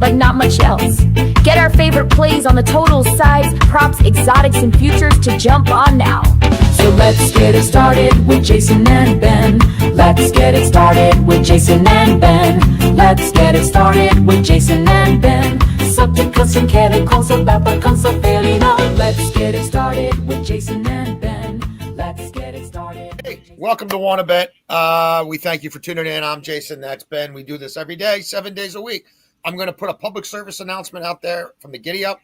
like not much else. Get our favorite plays on the totals, sides, props, exotics, and futures to jump on now. So let's get it started with Jason and Ben. Let's get it started with Jason and Ben. Let's get it started with Jason and Ben. Subject custom chemicals about the console fairly known. Let's get it started with Jason and Ben. Let's get it started. Hey, welcome to Wanna Bet. We thank you for tuning in. I'm Jason. That's Ben. We do this every day, 7 days a week. I'm going to put a public service announcement out there from the Giddy Up.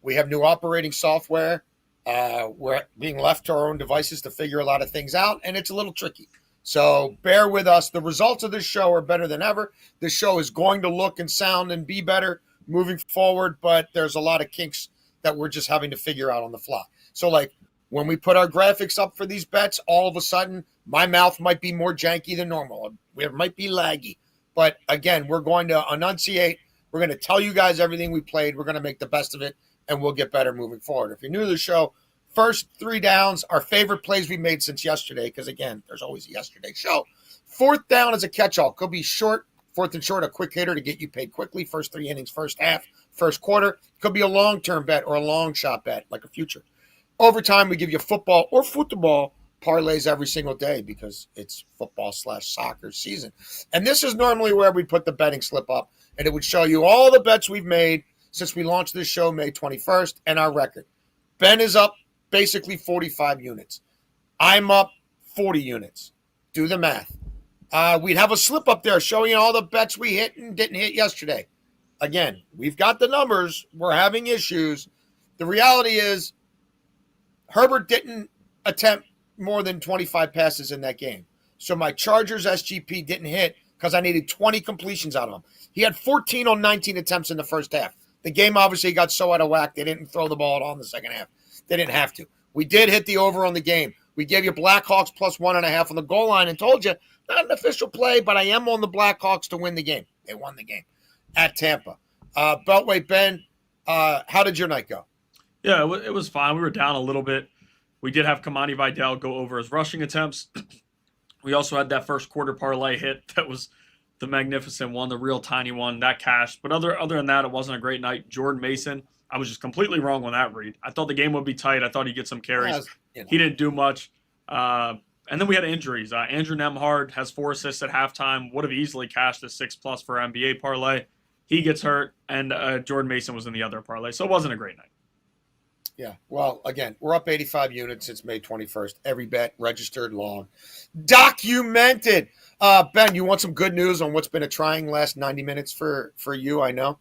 We have new operating software. We're being left to our own devices to figure a lot of things out, and it's a little tricky. So bear with us. The results of this show are better than ever. This show is going to look and sound and be better moving forward, but there's a lot of kinks that we're just having to figure out on the fly. So, like, when we put our graphics up for these bets, all of a sudden, my mouth might be more janky than normal. It might be laggy. But, again, we're going to enunciate. We're going to tell you guys everything we played. We're going to make the best of it, and we'll get better moving forward. If you're new to the show, first 3 downs, our favorite plays we made since yesterday, because, again, there's always a yesterday show. 4th down is a catch-all. Could be short, 4th and short, a quick hitter to get you paid quickly. First 3 innings, first half, first quarter. Could be a long-term bet or a long shot bet, like a future. Overtime, we give you football or football parlays every single day because it's football/soccer season. And this is normally where we put the betting slip up, and it would show you all the bets we've made since we launched this show May 21st and our record. Ben is up basically 45 units. I'm up 40 units. Do the math. We'd have a slip up there showing you all the bets we hit and didn't hit yesterday. Again, we've got the numbers. We're having issues. The reality is Herbert didn't attempt more than 25 passes in that game. So my Chargers SGP didn't hit because I needed 20 completions out of him. He had 14 on 19 attempts in the first half. The game obviously got so out of whack, they didn't throw the ball at all in the second half. They didn't have to. We did hit the over on the game. We gave you Blackhawks plus 1.5 on the goal line and told you, not an official play, but I am on the Blackhawks to win the game. They won the game at Tampa. Beltway, Ben, how did your night go? Yeah, it was fine. We were down a little bit. We did have Kamani Vidal go over his rushing attempts. We also had that first quarter parlay hit. That was the magnificent one, the real tiny one, that cashed. But other than that, it wasn't a great night. Jordan Mason, I was just completely wrong on that read. I thought the game would be tight. I thought he'd get some carries. He didn't do much. And then we had injuries. Andrew Nemhard has 4 assists at halftime. Would have easily cashed a 6+ for NBA parlay. He gets hurt, and Jordan Mason was in the other parlay. So it wasn't a great night. Yeah, well, again, we're up 85 units since May 21st. Every bet registered, logged, documented. Ben, you want some good news on what's been a trying last 90 minutes for you, I know?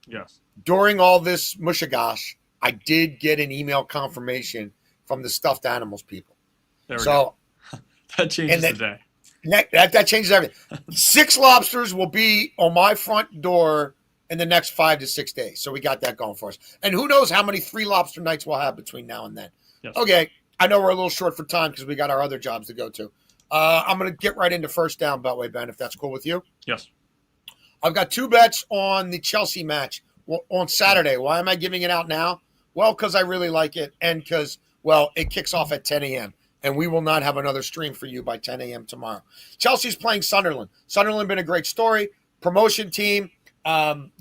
Yes. During all this mushigash, I did get an email confirmation from the stuffed animals people. There we go. That changes the day. That changes everything. 6 lobsters will be on my front door in the next 5 to 6 days. So we got that going for us. And who knows how many 3 lobster nights we'll have between now and then. Yes. Okay, I know we're a little short for time because we got our other jobs to go to. I'm going to get right into first down, Beltway, Ben, if that's cool with you. Yes. I've got 2 bets on the Chelsea match on Saturday. Why am I giving it out now? Well, because I really like it and because, well, it kicks off at 10 a.m. and we will not have another stream for you by 10 a.m. tomorrow. Chelsea's playing Sunderland. Sunderland been a great story. Promotion team.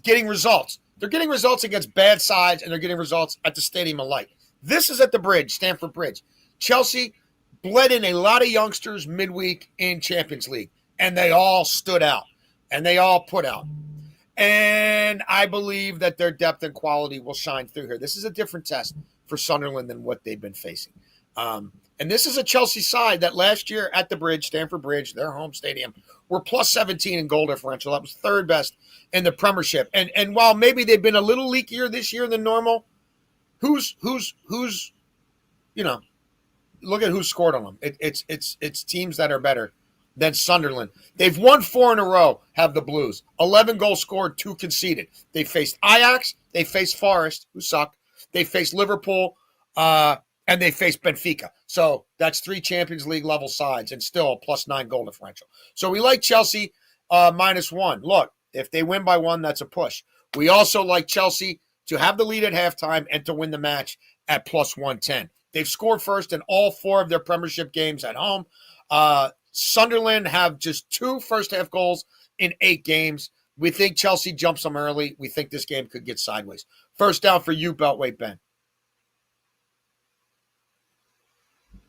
Getting results. They're getting results against bad sides, and they're getting results at the Stadium of Light. This is at the Bridge, Stamford Bridge. Chelsea bled in a lot of youngsters midweek in Champions League, and they all stood out, and they all put out. And I believe that their depth and quality will shine through here. This is a different test for Sunderland than what they've been facing. And this is a Chelsea side that last year at the Bridge, Stamford Bridge, their home stadium, were plus 17 in goal differential. That was 3rd best in the Premiership. And while maybe they've been a little leakier this year than normal, who's you know, look at who scored on them. It's teams that are better than Sunderland. They've won 4 in a row, have the Blues. 11 goals scored, 2 conceded. They faced Ajax, they faced Forest, who suck. They faced Liverpool, and they faced Benfica. So that's 3 Champions League level sides and still a plus 9 goal differential. So we like Chelsea -1. Look, if they win by 1, that's a push. We also like Chelsea to have the lead at halftime and to win the match at plus 110. They've scored first in all 4 of their Premiership games at home. Sunderland have just 2 first-half goals in 8 games. We think Chelsea jumps them early. We think this game could get sideways. First down for you, Beltway Ben.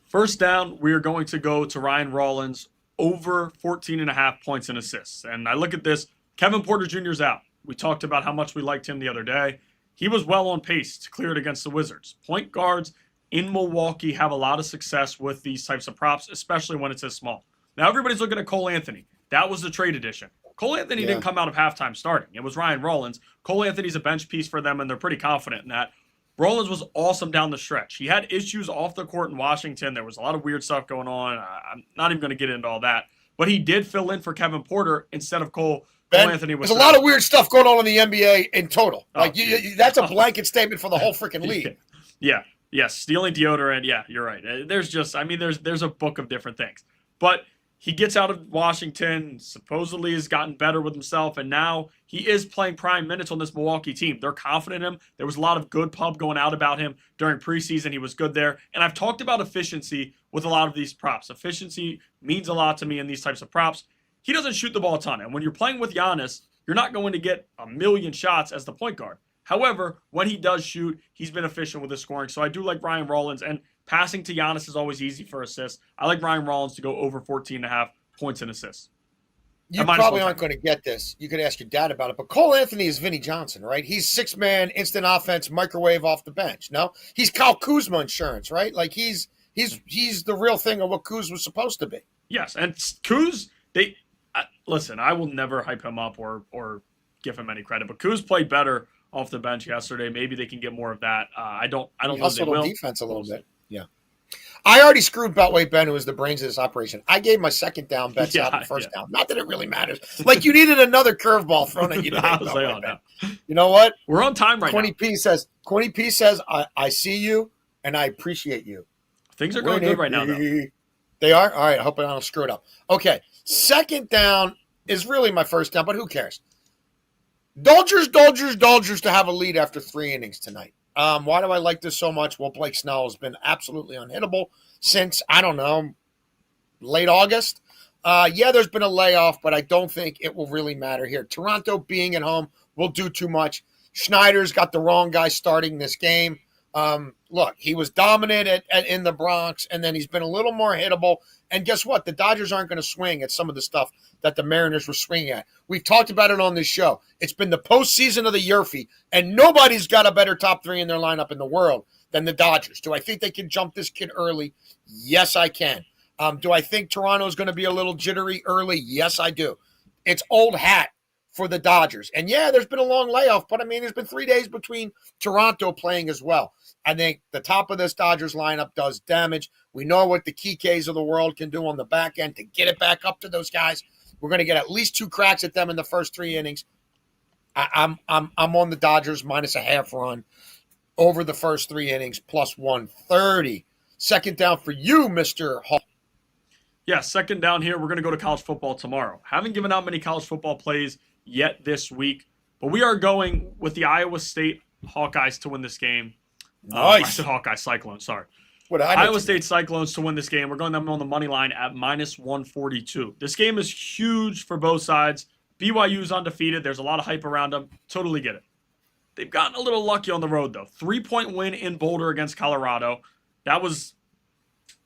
First down, we are going to go to Ryan Rollins over 14.5 points and assists. And I look at this, Kevin Porter Jr.'s out. We talked about how much we liked him the other day. He was well on pace to clear it against the Wizards. Point guards in Milwaukee have a lot of success with these types of props, especially when it's this small. Now, everybody's looking at Cole Anthony. That was the trade edition. Cole Anthony didn't come out of halftime starting. It was Ryan Rollins. Cole Anthony's a bench piece for them, and they're pretty confident in that. Rollins was awesome down the stretch. He had issues off the court in Washington. There was a lot of weird stuff going on. I'm not even going to get into all that. But he did fill in for Kevin Porter instead of Cole. Ben, Cole Anthony was there's a lot of weird stuff going on in the NBA in total. That's a blanket statement for the whole freaking league. Yeah. Yes. Stealing deodorant. Yeah, you're right. There's a book of different things. But he gets out of Washington, supposedly has gotten better with himself, and now he is playing prime minutes on this Milwaukee team. They're confident in him. There was a lot of good pub going out about him during preseason. He was good there. And I've talked about efficiency with a lot of these props. Efficiency means a lot to me in these types of props. He doesn't shoot the ball a ton. And when you're playing with Giannis, you're not going to get a million shots as the point guard. However, when he does shoot, he's been efficient with his scoring. So I do like Ryan Rollins. And passing to Giannis is always easy for assists. I like Ryan Rollins to go over 14.5 points and assists. You probably aren't going to get this. You could ask your dad about it. But Cole Anthony is Vinnie Johnson, right? He's six-man, instant offense, microwave off the bench. No? He's Kyle Kuzma insurance, right? Like he's the real thing of what Kuz was supposed to be. Yes, and Kuz, listen, I will never hype him up or give him any credit, but Kuz played better off the bench yesterday. Maybe they can get more of that. I don't know if they will. Defense a little bit. Yeah. I already screwed Beltway Ben, who was the brains of this operation. I gave my second down bets out the first down. Not that it really matters. Like you needed another curveball thrown at you. You know what? We're on time right now. 20P says, I see you and I appreciate you. Things are going good right now, though. They are? All right. I hope I don't screw it up. Okay. Second down is really my first down, but who cares? Dodgers to have a lead after 3 innings tonight. Why do I like this so much? Well, Blake Snell has been absolutely unhittable since, I don't know, late August. There's been a layoff, but I don't think it will really matter here. Toronto being at home will do too much. Schneider's got the wrong guy starting this game. Look, he was dominant in the Bronx, and then he's been a little more hittable. And guess what? The Dodgers aren't going to swing at some of the stuff that the Mariners were swinging at. We've talked about it on this show. It's been the postseason of the Yerfie, and nobody's got a better top three in their lineup in the world than the Dodgers. Do I think they can jump this kid early? Yes, I can. Do I think Toronto's going to be a little jittery early? Yes, I do. It's old hat for the Dodgers. And there's been a long layoff, but there's been 3 days between Toronto playing as well. I think the top of this Dodgers lineup does damage. We know what the Kikes of the world can do on the back end to get it back up to those guys. We're going to get at least 2 cracks at them in the first 3 innings. I'm on the Dodgers minus a half run over the first 3 innings plus 130. Second down for you, Mr. Hall. Yeah, second down here. We're going to go to college football tomorrow. Haven't given out many college football plays yet this week, but we are going with the Iowa State Hawkeyes to win this game. Nice. I said Hawkeye Cyclones, sorry. Iowa State Cyclones to win this game. We're going them on the money line at minus 142. This game is huge for both sides. BYU's undefeated. There's a lot of hype around them. Totally get it. They've gotten a little lucky on the road, though. 3-point win in Boulder against Colorado. That was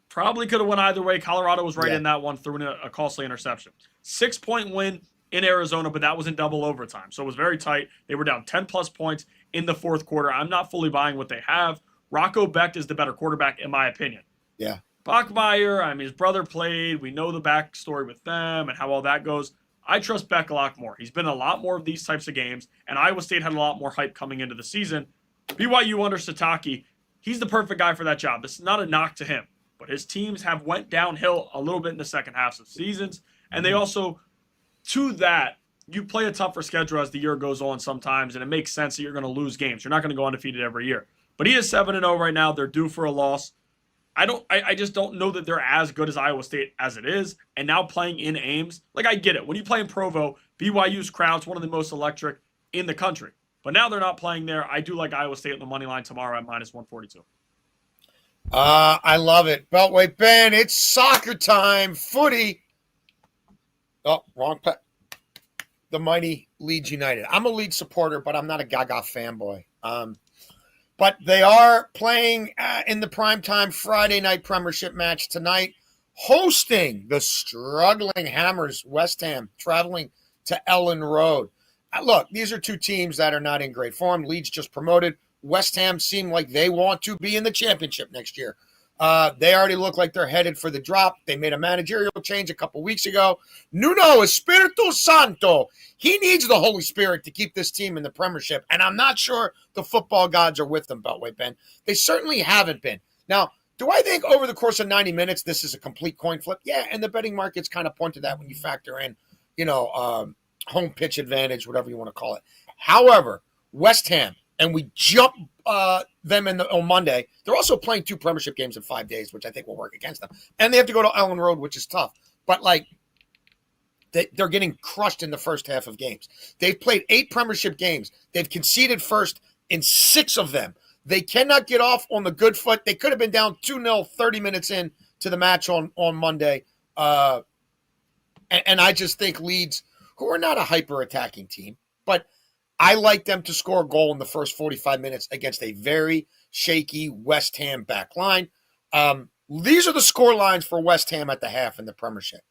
probably could have went either way. Colorado was right in that one, threw in a costly interception. 6-point win in Arizona, but that was in double overtime. So it was very tight. They were down 10-plus points in the fourth quarter. I'm not fully buying what they have. Rocco Becht is the better quarterback, in my opinion. Yeah. Bachmeier, his brother played. We know the backstory with them and how all that goes. I trust Beck a lot more. He's been in a lot more of these types of games, and Iowa State had a lot more hype coming into the season. BYU under Sataki, he's the perfect guy for that job. This is not a knock to him, but his teams have went downhill a little bit in the second halves of seasons, and they also, to that, you play a tougher schedule as the year goes on sometimes, and it makes sense that you're going to lose games. You're not going to go undefeated every year. But he is 7-0 right now. They're due for a loss. I just don't know that they're as good as Iowa State as it is. And now playing in Ames, I get it. When you play in Provo, BYU's crowd's one of the most electric in the country. But now they're not playing there. I do like Iowa State on the money line tomorrow at minus 142. I love it. Beltway Ben, it's soccer time. Footy. Oh, wrong pass. the mighty Leeds United. I'm a Leeds supporter, but I'm not a Gaga fanboy. But they are playing in the primetime Friday night Premiership match tonight, hosting the struggling Hammers West Ham, traveling to Ellen Road. Look, these are two teams that are not in great form. Leeds just promoted. West Ham seem like they want to be in the championship next year. They already look like they're headed for the drop. They made a managerial change a couple weeks ago. Nuno Espiritu Santo. He needs the Holy Spirit to keep this team in the Premiership, and I'm not sure the football gods are with them, Beltway Ben. They certainly haven't been. Now, do I think over the course of 90 minutes this is a complete coin flip? Yeah, and the betting markets kind of point to that when you factor in, home pitch advantage, whatever you want to call it. However, West Ham, and we jump them on Monday. They're also playing 2 Premiership games in 5 days, which I think will work against them. And they have to go to Ellen Road, which is tough. But, they're getting crushed in the first half of games. They've played 8 Premiership games. They've conceded first in 6 of them. They cannot get off on the good foot. They could have been down 2-0 30 minutes in to the match on Monday. And I just think Leeds, who are not a hyper-attacking team, but I like them to score a goal in the first 45 minutes against a very shaky West Ham back line. These are the score lines for West Ham at the half in the Premiership.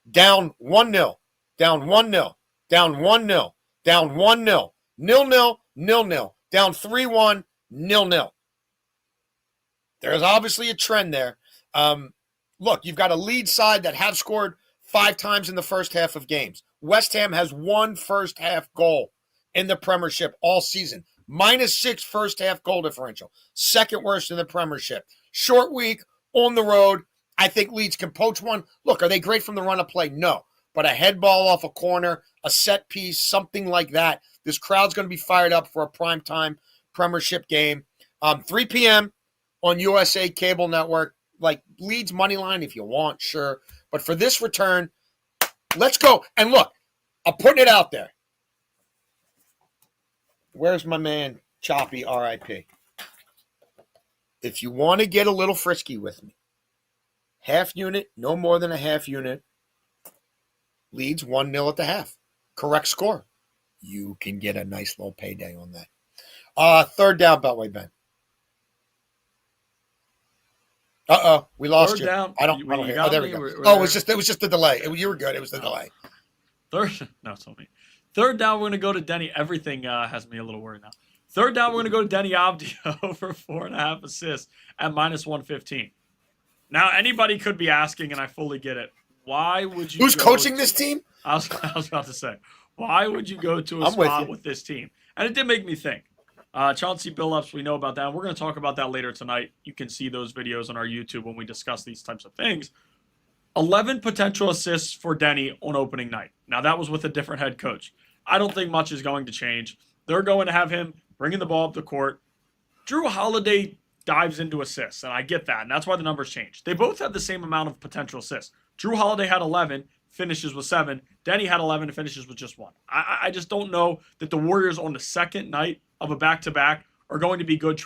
Down 1-0, down 1-0, down 1-0, down 1-0, 0-0, 0-0, down 3-1, 0-0. There's obviously a trend there. Look, you've got a Leeds side that have scored 5 times in the first half of games. West Ham has 1 first half goal in the Premiership all season. -6 first half goal differential. Second worst in the Premiership. Short week, on the road. I think Leeds can poach one. Look, are they great from the run of play? No. But a head ball off a corner, a set piece, something like that. This crowd's going to be fired up for a primetime Premiership game. 3 p.m. on USA Cable Network. Leeds money line if you want, sure. But for this return, let's go. And look, I'm putting it out there. Where's my man, Choppy, R.I.P.? If you want to get a little frisky with me, half unit, no more than a half unit. Leeds 1-0 at the half. Correct score. You can get a nice little payday on that. Third down, Beltway Ben. We lost you. Down. I don't hear. Oh, there we go. It was just the delay. You were good. It was the delay. It's on me. Third down, we're going to go to Denny. Everything has me a little worried now. Third down, we're going to go to Denny Avdia for 4.5 assists at -115. Now, anybody could be asking, and I fully get it. Why would you? Who's coaching this team? I was about to say, why would you go to a spot with this team? And it did make me think. Chauncey Billups, we know about that. We're going to talk about that later tonight. You can see those videos on our YouTube when we discuss these types of things. 11 potential assists for Denny on opening night. Now, that was with a different head coach. I don't think much is going to change. They're going to have him bringing the ball up the court. Drew Holiday dives into assists, and I get that, and that's why the numbers changed. They both had the same amount of potential assists. Drew Holiday had 11, finishes with 7. Denny had 11 and finishes with just 1. I just don't know that the Warriors on the second night of a back-to-back are going to be good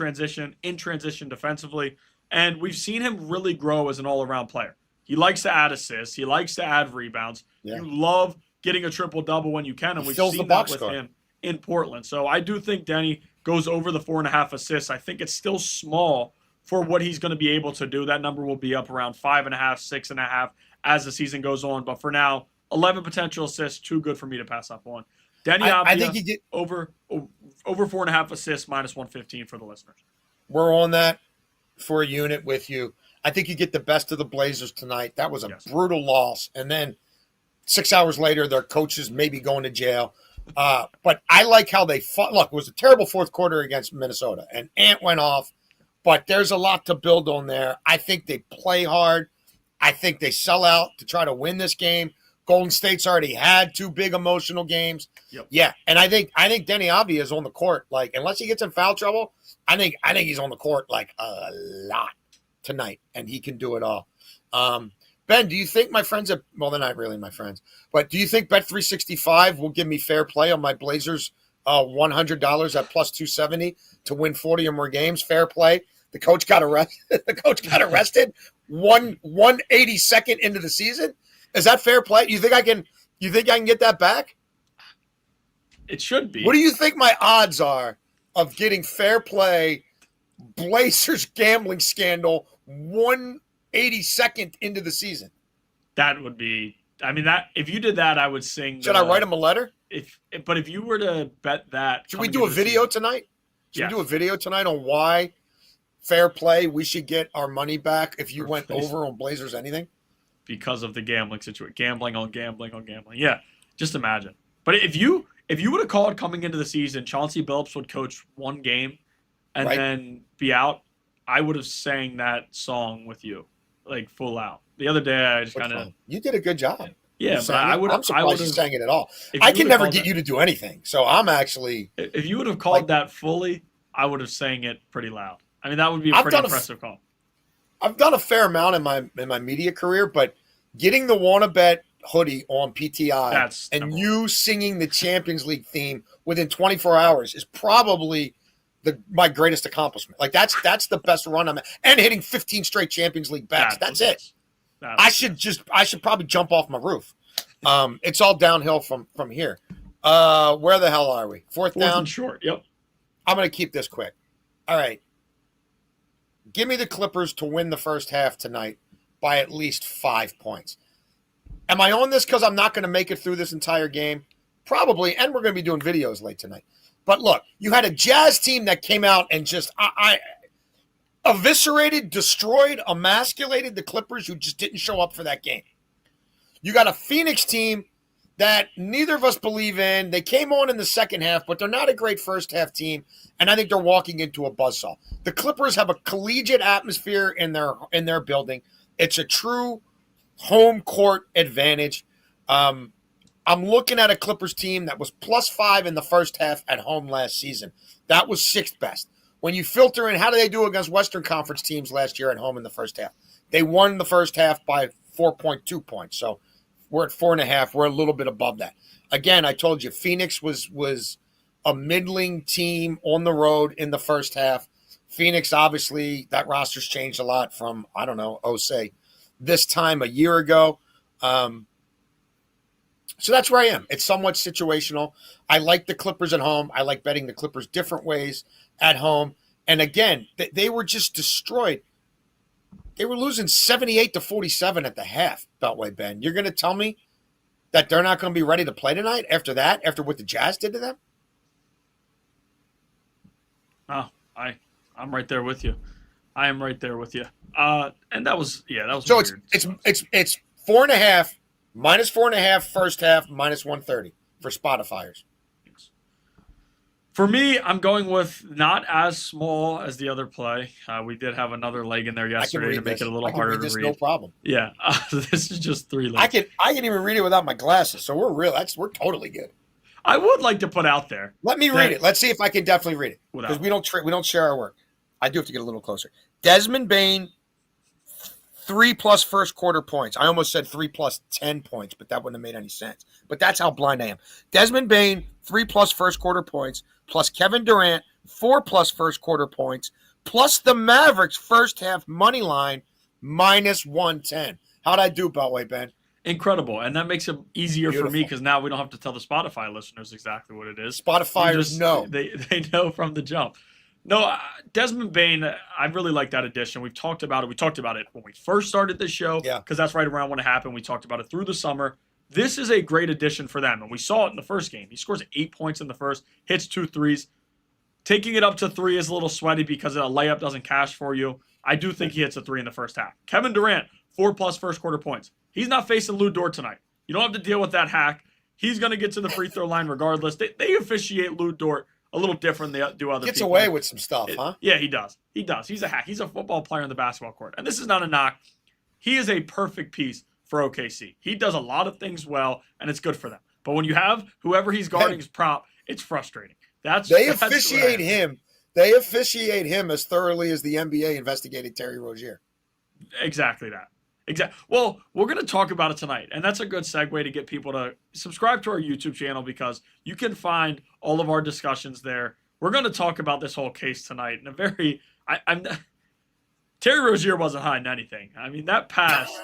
in transition defensively, and we've seen him really grow as an all-around player. He likes to add assists. He likes to add rebounds. Yeah. You love getting a triple-double when you can, and we've seen that with him in Portland. So I do think Denny goes over the 4.5 assists. I think it's still small for what he's going to be able to do. That number will be up around 5.5, 6.5 as the season goes on. But for now, 11 potential assists, too good for me to pass up on. Denny Avdia, I think you get over 4.5 assists, -115 for the listeners. We're on that for a unit with you. I think you get the best of the Blazers tonight. That was a brutal loss. And then 6 hours later, their coaches may be going to jail. But I like how they fought. Look, it was a terrible fourth quarter against Minnesota, and Ant went off. But there's a lot to build on there. I think they play hard. I think they sell out to try to win this game. Golden State's already had 2 big emotional games. Yep. Yeah, and I think Denny Avdia is on the court. Unless he gets in foul trouble, I think he's on the court a lot tonight, and he can do it all. Ben, do you think my friends they're not really my friends, but do you think Bet365 will give me fair play on my Blazers $100 at +270 to win 40 or more games? Fair play. The coach got arrested. The coach got arrested 182nd into the season. Is that fair play? You think I can get that back? It should be. What do you think my odds are of getting fair play Blazers gambling scandal 182nd into the season? That would be. I mean, that if you did that, I would sing. Should I write him a letter? But if you were to bet that, should we do a video tonight? Should we do a video tonight on why fair play we should get our money back if you went over on Blazers anything? Because of the gambling situation, gambling on gambling on gambling. Yeah, just imagine. But if you would have called coming into the season, Chauncey Billups would coach one game and then be out, I would have sang that song with you, like full out. The other day, I just kind of. You did a good job. Yeah, but I would. I'm surprised you sang it at all. I can never get you to do anything, so I'm actually. If you would have called that fully, I would have sang it pretty loud. I mean, that would be a pretty impressive call. I've done a fair amount in my media career, but getting the Wanna Bet hoodie on PTI and you singing the Champions League theme within 24 hours is probably my greatest accomplishment. Like that's the best run I'm at. And hitting 15 straight Champions League bets. That's it. I should probably jump off my roof. It's all downhill from here. Where the hell are we? Fourth down and short. Yep. I'm going to keep this quick. All right. Give me the Clippers to win the first half tonight by at least 5 points. Am I on this because I'm not going to make it through this entire game? Probably, and we're going to be doing videos late tonight. But look, you had a Jazz team that came out and just eviscerated, destroyed, emasculated the Clippers who just didn't show up for that game. You got a Phoenix team that neither of us believe in. They came on in the second half, but they're not a great first half team, and I think they're walking into a buzzsaw. The Clippers have a collegiate atmosphere in their building. It's a true home court advantage. I'm looking at a Clippers team that was +5 in the first half at home last season. That was 6th best. When you filter in, how do they do against Western Conference teams last year at home in the first half? They won the first half by 4.2 points. So we're at 4.5. We're a little bit above that. Again, I told you, Phoenix was a middling team on the road in the first half. Phoenix, obviously, that roster's changed a lot from, I don't know, say this time a year ago. So that's where I am. It's somewhat situational. I like the Clippers at home. I like betting the Clippers different ways at home. And again, they were just destroyed. They were losing 78-47 at the half, Beltway Ben. You're going to tell me that they're not going to be ready to play tonight after that, after what the Jazz did to them? Oh, I'm right there with you. I am right there with you. And that was so weird. It's 4.5, -4.5 first half, -130 for Spotifyers. For me, I'm going with not as small as the other play. We did have another leg in there yesterday to make it a little harder to read. No problem. Yeah, this is just 3 legs. I can even read it without my glasses, so we're totally good. I would like to put out there. Let me read it. Let's see if I can definitely read it because we don't share our work. I do have to get a little closer. Desmond Bane, 3+ first quarter points. I almost said 3+ 10 points, but that wouldn't have made any sense. But that's how blind I am. Desmond Bane, 3+ first quarter points, plus Kevin Durant, 4+ first quarter points, plus the Mavericks first half money line, -110. How'd I do, Beltway, Ben? Incredible. And that makes it easier for me because now we don't have to tell the Spotify listeners exactly what it is. Spotifyers know. They know from the jump. No, Desmond Bane, I really like that addition. We've talked about it. We talked about it when we first started this show because that's right around when it happened. We talked about it through the summer. This is a great addition for them, and we saw it in the first game. He scores 8 points in the first, hits 2 threes. Taking it up to 3 is a little sweaty because a layup doesn't cash for you. I do think he hits a 3 in the first half. Kevin Durant, 4+ first quarter points. He's not facing Lou Dort tonight. You don't have to deal with that hack. He's going to get to the free throw line regardless. They officiate Lou Dort a little different than they do other people. Gets away with some stuff, huh? Yeah, he does. He does. He's a hack. He's a football player on the basketball court. And this is not a knock. He is a perfect piece for OKC. He does a lot of things well, and it's good for them. But when you have whoever he's guarding as prop, it's frustrating. They officiate him. They officiate him as thoroughly as the NBA investigated Terry Rozier. Exactly that. Exactly. Well, we're going to talk about it tonight, and that's a good segue to get people to subscribe to our YouTube channel because you can find all of our discussions there. We're going to talk about this whole case tonight in a very Terry Rozier wasn't hiding anything. I mean, that pass,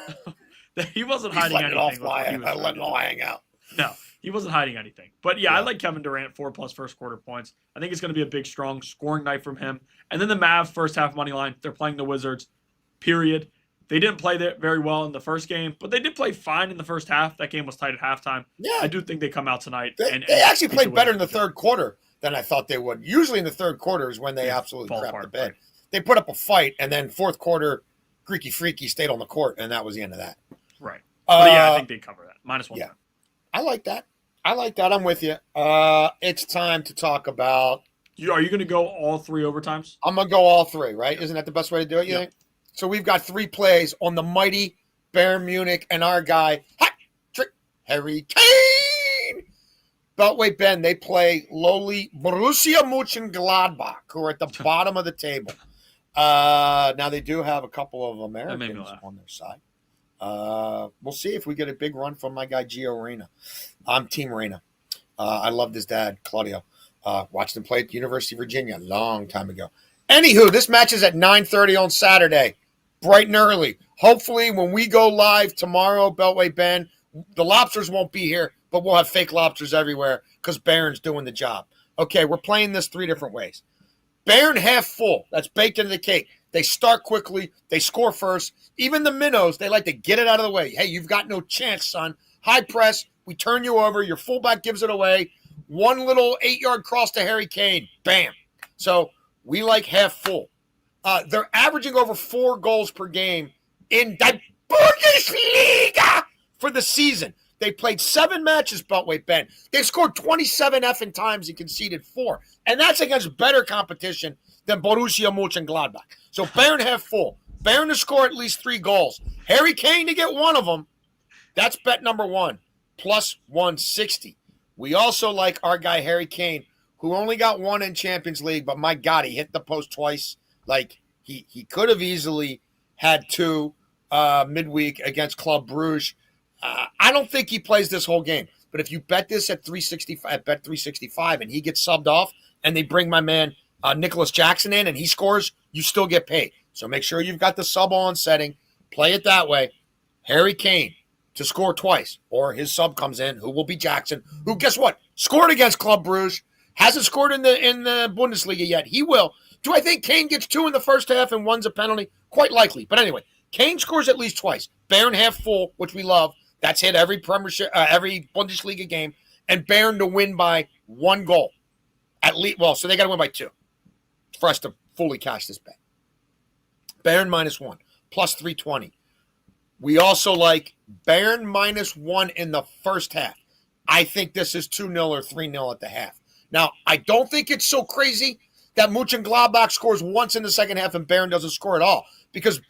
he wasn't hiding anything. Letting it all hang out. No, He wasn't hiding anything. But yeah, I Yeah. like Kevin Durant 4+ first quarter points. I think it's going to be a big, strong scoring night from him. And then the Mavs first half money line. They're playing the Wizards. Period. They didn't play that very well in the first game, but they did play fine in the first half. That game was tight at halftime. I Yeah. do think they come out tonight. They actually beat the played better in the Wizards. third quarter than I thought they would. Usually in the third quarter is when they absolutely fall crap apart, the bed. right. They put up a fight, and then fourth quarter, Greeky Freaky stayed on the court, and that was the end of that. Right. But yeah, I Uh, think they cover that. -1. yeah. I like that. I'm with you. It's time to talk about. Are you going to go all 3 overtimes? I'm gonna go all 3. Right? Isn't that the best way to do it? You Yep. think? So we've got 3 plays on the mighty Bayern Munich and our guy Hat-Trick Harry Kane. Beltway Ben. They play lowly Borussia Mönchengladbach, who are at the bottom of the table. Now they do have a couple of made me Americans laugh. on their side. We'll see if we get a big run from my guy Gio Reyna. I'm Team Reyna. I loved his dad, Claudio. Watched him play at the University of Virginia a long time ago. Anywho, this match is at 9:30 on Saturday, bright and early. Hopefully, when we go live tomorrow, Beltway Ben, the lobsters won't be here, but we'll have fake lobsters everywhere because Bayern's doing the job. Okay, we're playing this 3 different ways. Bayern half full. That's baked into the cake. They start quickly. They score first. Even the minnows, they like to get it out of the way. Hey, you've got no chance, son. High press. We turn you over. Your fullback gives it away. One little 8-yard cross to Harry Kane. Bam. So we like half full. They're averaging over 4 goals per game in the Bundesliga for the season. They played 7 matches, Beltway Ben. They've scored 27 effing times and conceded 4. And that's against better competition than Borussia Mönchengladbach. So Bayern half full. Bayern to score at least 3 goals. Harry Kane to get one of them. That's bet number 1, plus 160. We also like our guy Harry Kane, who only got 1 in Champions League, but my God, he hit the post twice. Like, he could have easily had 2 midweek against Club Brugge. I don't think he plays this whole game. But if you bet this at 365, at bet 365, and he gets subbed off, and they bring my man Nicholas Jackson in, and he scores, you still get paid. So make sure you've got the sub on setting. Play it that way. Harry Kane to score twice, or his sub comes in, who will be Jackson, who, guess what, scored against Club Brugge, hasn't scored in the Bundesliga yet. He will. Do I think Kane gets 2 in the first half and 1's a penalty? Quite likely. But anyway, Kane scores at least twice. Bayern half full, which we love. That's hit every Premiership, every Bundesliga game, and Bayern to win by 1 goal. At least, well, so they got to win by 2 for us to fully cash this bet. Bayern -1, plus 320. We also like Bayern -1 in the first half. I think this is 2-0 or 3-0 at the half. Now, I don't think it's so crazy that Mönchengladbach scores once in the second half and Bayern doesn't score at all, because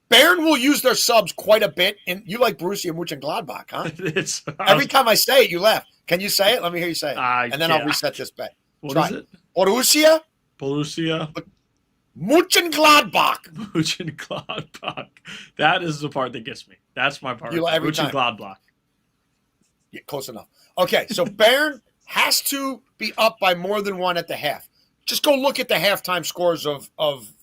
Bayern will use their subs quite a bit. And you like Borussia Mönchengladbach, huh? Every time I say it, you laugh. Can you say it? Let me hear you say it. And then I'll reset this bet. What Try is it? Borussia Borussia Mönchengladbach. Mönchengladbach. That is the part that gets me. That's my part. Every time. Mönchengladbach. Yeah, close enough. Okay, so Bayern has to be up by more than 1 at the half. Just go look at the halftime scores of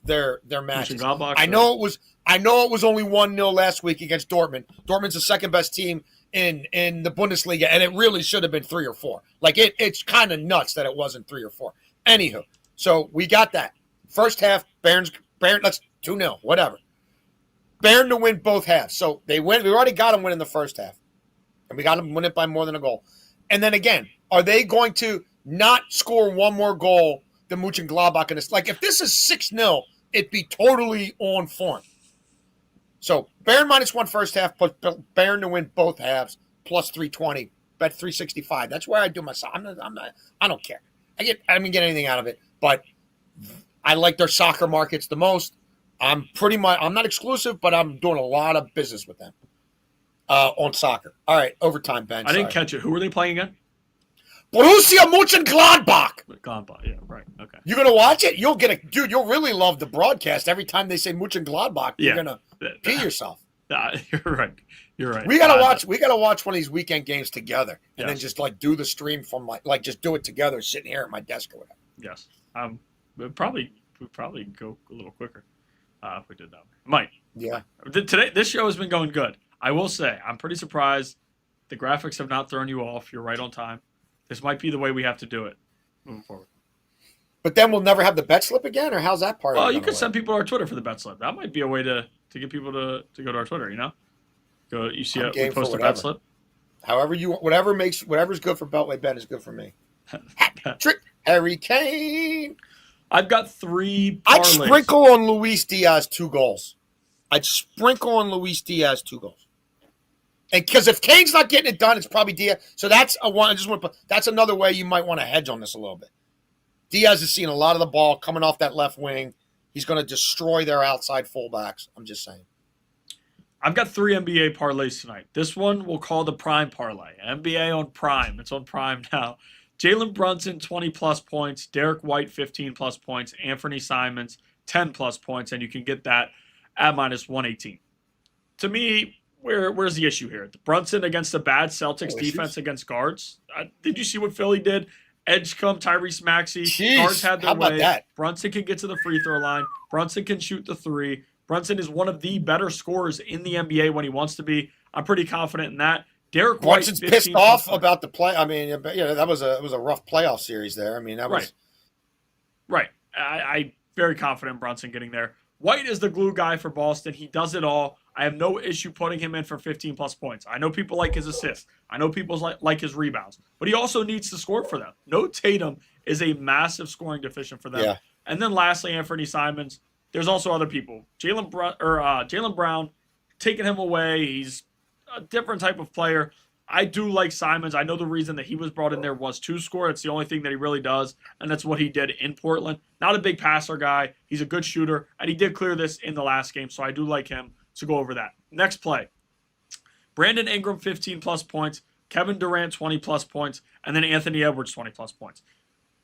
their matches. I know it was only 1-0 last week against Dortmund. Dortmund's the second best team in the Bundesliga, and it really should have been 3 or 4. Like, it's kind of nuts that it wasn't 3 or 4. Anywho, so we got that. First half, Bayern, let's 2-0, whatever. Bayern to win both halves. So they win. We already got them winning the first half. And we got them win it by more than a goal. And then again, are they going to not score 1 more goal than Mönchengladbach in this? Like, if this is 6-0, it'd be totally on form. So Bayern -1 first half, plus Bayern to win both halves, plus 320, bet 365. That's where I do my side. I don't care. I didn't get anything out of it, but I like their soccer markets the most. I'm not exclusive, but I'm doing a lot of business with them on soccer. All right, overtime, Ben. I didn't catch it. Who were they playing again? Borussia Mönchengladbach. Gladbach. Yeah, right. Okay. You're gonna watch it? You'll you'll really love the broadcast. Every time they say Mönchengladbach, you're gonna pee yourself. You're right. You're right. We gotta watch one of these weekend games together, and then just like do the stream from like just do it together, sitting here at my desk or whatever. Yes. We'd probably go a little quicker if we did that. Might. Yeah. This show has been going good. I will say I'm pretty surprised The graphics have not thrown you off. You're right on time. This might be the way we have to do it moving forward. But then we'll never have the bet slip again, or how's that part? Well, you could send people to our Twitter for the bet slip. That might be a way to get people to go to our Twitter. You see it. We post a bet slip. However you whatever's good for Beltway Bet is good for me. Trick Harry Kane. I've got 3 parlays. I'd sprinkle on Luis Diaz 2 goals. And because if Kane's not getting it done, it's probably Diaz. So that's that's another way you might want to hedge on this a little bit. Diaz is seeing a lot of the ball coming off that left wing. He's going to destroy their outside fullbacks. I'm just saying. I've got 3 NBA parlays tonight. This one we'll call the Prime Parlay. NBA on Prime. It's on Prime now. Jalen Brunson, 20-plus points. Derek White, 15-plus points. Anthony Simons, 10-plus points. And you can get that at -118. To me, where's the issue here? Brunson against a bad Celtics defense against guards. Did you see what Philly did? Edgecombe, Tyrese Maxey. Guards had their way. That? Brunson can get to the free throw line. Brunson can shoot the 3. Brunson is one of the better scorers in the NBA when he wants to be. I'm pretty confident in that. Derek White, Brunson's pissed off about the play. I mean, that was a rough playoff series there. I mean, that was right. I very confident in Brunson getting there. White is the glue guy for Boston. He does it all. I have no issue putting him in for 15-plus points. I know people like his assists. I know people like his rebounds. But he also needs to score for them. No Tatum is a massive scoring deficient for them. Yeah. And then lastly, Anthony Simons. There's also other people. Jaylen Brown, taking him away. He's a different type of player. I do like Simons. I know the reason that he was brought in there was to score. It's the only thing that he really does, and that's what he did in Portland. Not a big passer guy. He's a good shooter, and he did clear this in the last game, so I do like him to go over that. Next play. Brandon Ingram, 15-plus points. Kevin Durant, 20-plus points. And then Anthony Edwards, 20-plus points.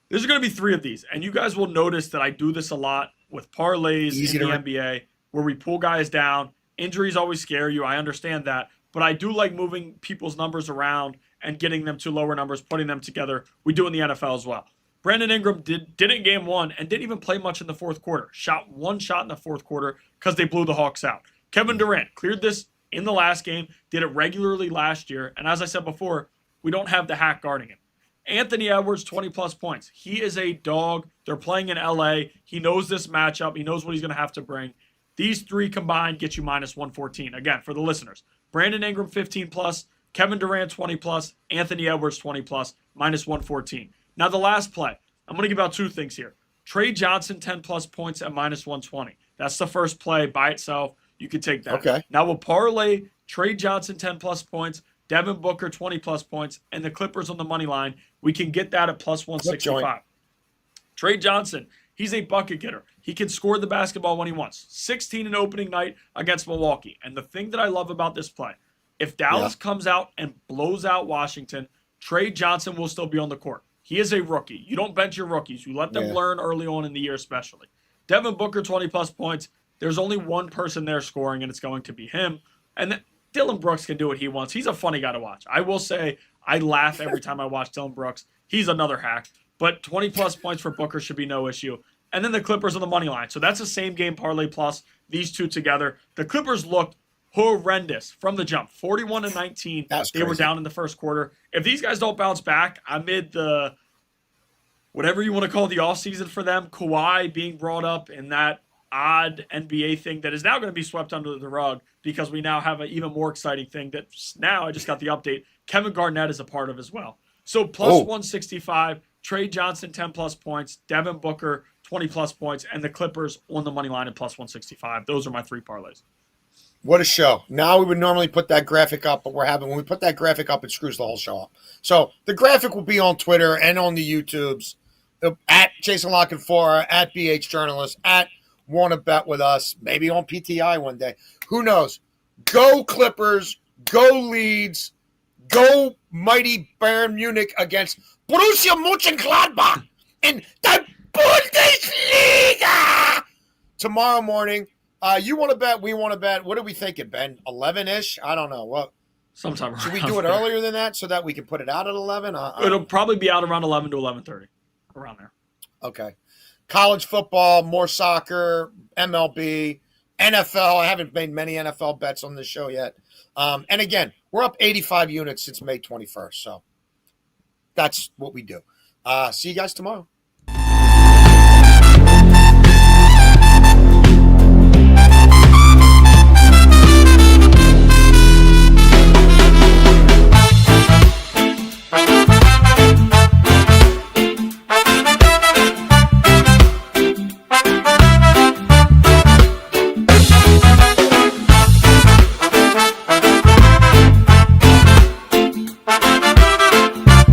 There's going to be 3 of these, and you guys will notice that I do this a lot with parlays in the NBA where we pull guys down. Injuries always scare you. I understand that. But I do like moving people's numbers around and getting them to lower numbers, putting them together. We do in the NFL as well. Brandon Ingram did in game 1 and didn't even play much in the fourth quarter. Shot 1 shot in the fourth quarter because they blew the Hawks out. Kevin Durant cleared this in the last game, did it regularly last year. And as I said before, we don't have the hack guarding him. Anthony Edwards, 20-plus points. He is a dog. They're playing in LA. He knows this matchup. He knows what he's going to have to bring. These 3 combined get you -114. Again, for the listeners, Brandon Ingram, 15-plus. Kevin Durant, 20-plus. Anthony Edwards, 20-plus. -114. Now, the last play. I'm going to give out 2 things here. Trey Johnson, 10-plus points at -120. That's the first play by itself. You can take that. Okay. Now, we'll parlay Trey Johnson, 10-plus points. Devin Booker, 20-plus points, and the Clippers on the money line. We can get that at +165. Trey Johnson, he's a bucket getter. He can score the basketball when he wants. 16 in opening night against Milwaukee. And the thing that I love about this play, if Dallas comes out and blows out Washington, Trey Johnson will still be on the court. He is a rookie. You don't bench your rookies. You let them learn early on in the year especially. Devin Booker, 20-plus points. There's only one person there scoring, and it's going to be him. And Dylan Brooks can do what he wants. He's a funny guy to watch. I will say I laugh every time I watch Dylan Brooks. He's another hack. But 20-plus points for Booker should be no issue. And then the Clippers on the money line. So that's a same-game parlay plus, these 2 together. The Clippers looked horrendous from the jump. 41-19. They were down in the first quarter. If these guys don't bounce back amid the whatever you want to call the offseason for them, Kawhi being brought up in that odd NBA thing that is now going to be swept under the rug because we now have an even more exciting thing that now I just got the update. Kevin Garnett is a part of as well. So +165, Trey Johnson, 10-plus points, Devin Booker, 20-plus points, and the Clippers on the money line at +165. Those are my 3 parlays. What a show. Now we would normally put that graphic up, but when we put that graphic up, it screws the whole show up. So the graphic will be on Twitter and on the YouTubes, at Jason Lockenfora, at BH Journalist, at Wanna Bet With Us, maybe on PTI one day. Who knows? Go Clippers, go Leeds, go mighty Bayern Munich against Borussia Mönchengladbach in the Bundesliga tomorrow morning. You want to bet, we want to bet. What are we thinking, Ben? 11-ish? I don't know. What? Sometime. Should we do it earlier than that so that we can put it out at 11? It'll probably be out around 11 to 11:30, around there. Okay. College football, more soccer, MLB, NFL. I haven't made many NFL bets on this show yet. And again, we're up 85 units since May 21st. So that's what we do. See you guys tomorrow.